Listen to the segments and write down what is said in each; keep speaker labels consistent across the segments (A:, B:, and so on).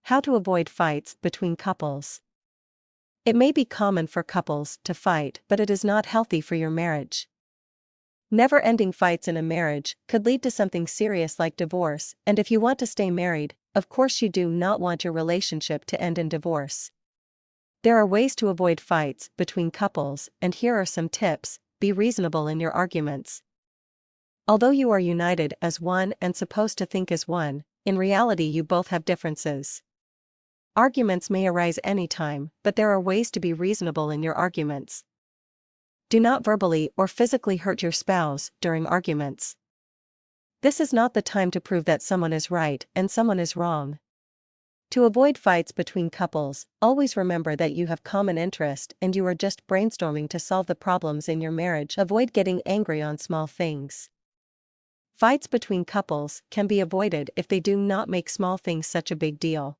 A: How to avoid fights between couples. It may be common for couples to fight, but it is not healthy for your marriage. Never-ending fights in a marriage could lead to something serious like divorce, and if you want to stay married, of course you do not want your relationship to end in divorce. There are ways to avoid fights between couples, and here are some tips. Be reasonable in your arguments. Although you are united as one and supposed to think as one, in reality you both have differences. Arguments may arise anytime, but there are ways to be reasonable in your arguments. Do not verbally or physically hurt your spouse during arguments. This is not the time to prove that someone is right and someone is wrong. To avoid fights between couples, always remember that you have common interest and you are just brainstorming to solve the problems in your marriage. Avoid getting angry on small things. Fights between couples can be avoided if they do not make small things such a big deal.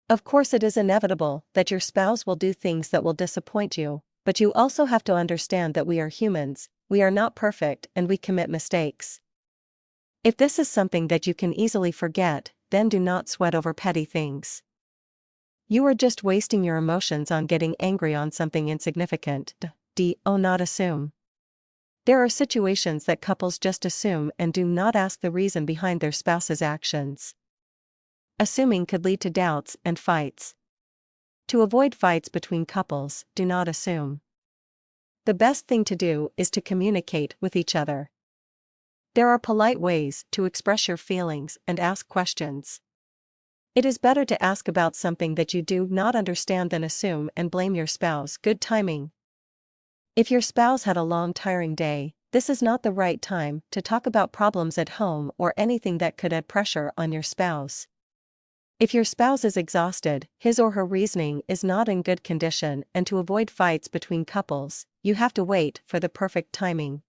A: Of course, it is inevitable that your spouse will do things that will disappoint you, but you also have to understand that we are humans, we are not perfect, and we commit mistakes. If this is something that you can easily forget, then do not sweat over petty things. You are just wasting your emotions on getting angry on something insignificant. Not assume. There are situations that couples just assume and do not ask the reason behind their spouse's actions. Assuming could lead to doubts and fights. To avoid fights between couples, do not assume. The best thing to do is to communicate with each other. There are polite ways to express your feelings and ask questions. It is better to ask about something that you do not understand than assume and blame your spouse. Good timing. If your spouse had a long, tiring day, this is not the right time to talk about problems at home or anything that could add pressure on your spouse. If your spouse is exhausted, his or her reasoning is not in good condition, and to avoid fights between couples, you have to wait for the perfect timing.